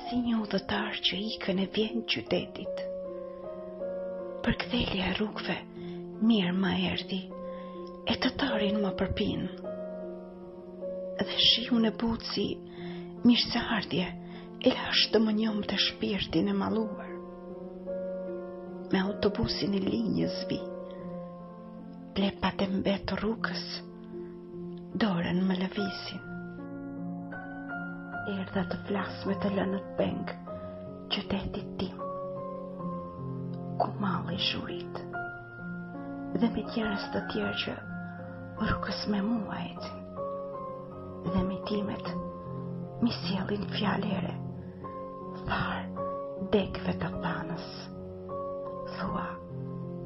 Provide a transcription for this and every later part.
si një udhëtar që ikën e vjen qytetit. Përkthelja e rrugëve mirë më erdhi, e të tarin më përpin. Dhe shiu në butë si mirëseardhje e lash të më njëm të shpirtin e malluar. Me autobusin e linjës vi, plepat e mbetë rrugës, dorën më lëvisin. Erdha të flas me të lënët peng, qytetit tim, ku malli shurit, dhe me tjerës të tjerë që rrugës me mua ecin, dhe me timet mi sjellin fjalere, tharë degve të panës, thua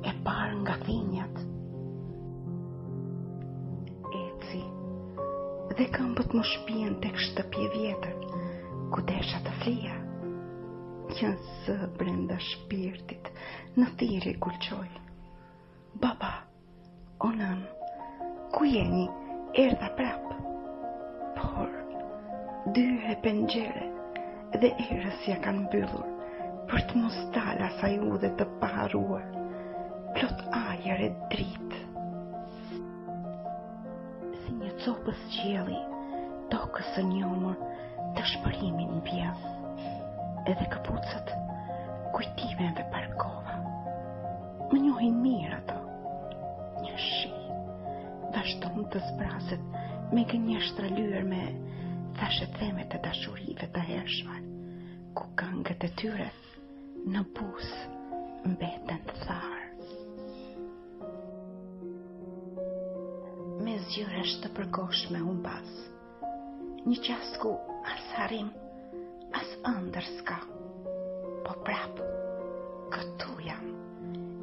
e parë nga thinjat. Eci, dhe këmbët më shpien tek shtëpi e vjetër, ku desha të flija. Një zë brenda shpirtit në thirrje kulçoj. Baba, o nën, ku jeni? Erdha prap. Por dyre pengjere dhe erës ja kanë mbyllur për të mos dalë asaj udhe të paharuar, plot ajër e dritë. Si një copës qielli, tokës së njomur të shpërimin mbjell, edhe këpucët kujtimeve parkova. Më njohin mirë ato. Një shi vazhdon të zbraset me gënjeshtra lyer me thashethemet e dashurive të hershme, ku këngët e tyre në buzë mbeten tharë. Me zgjuresh të përkohshme unë pas, një qas ku as harim, as ëndër s'ka, po prap, këtu jam,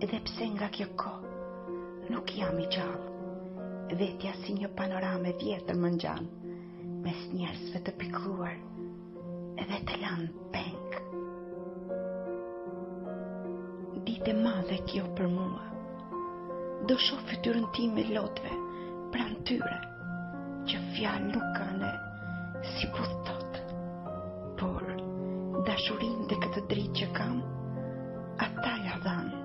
edhe pse nga kjo kohë nuk jam i gjallë, vetja si një panorame vjetër më ngjan, mes njerëzve të pikëlluar, edhe të lanë peng. Ditë e madhe kjo për mua, do shoh fytyrën time lotve pranë tyre, që fjalë nuk kanë si puthot, por dashurinë dhe këtë dritë që kam, ata ja dhanë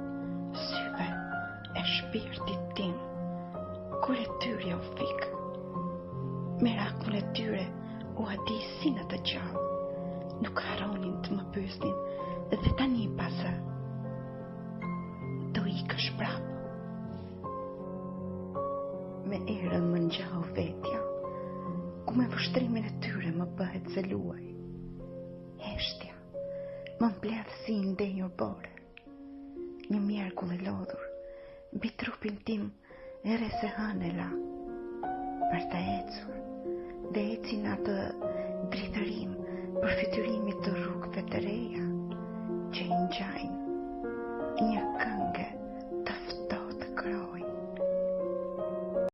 syve e shpirtit tim, kur e tyre u fik. Mirakull e tyre u adi si në të gjallë, nuk haronin të më pyesnin, dhe tani pasë do ikësh prap. Me erën më ngjau vetja, ku me vështrimin e tyre më bëhet se luaj. Heshtja më mbledh si një ndenjur bore, një mjerkull e lodhur mbi trupin tim e rese hënela, për të ecur, dhe ecin atë dritërim për fytyrimit të rrugëve të reja, që i ngjajnë një këngë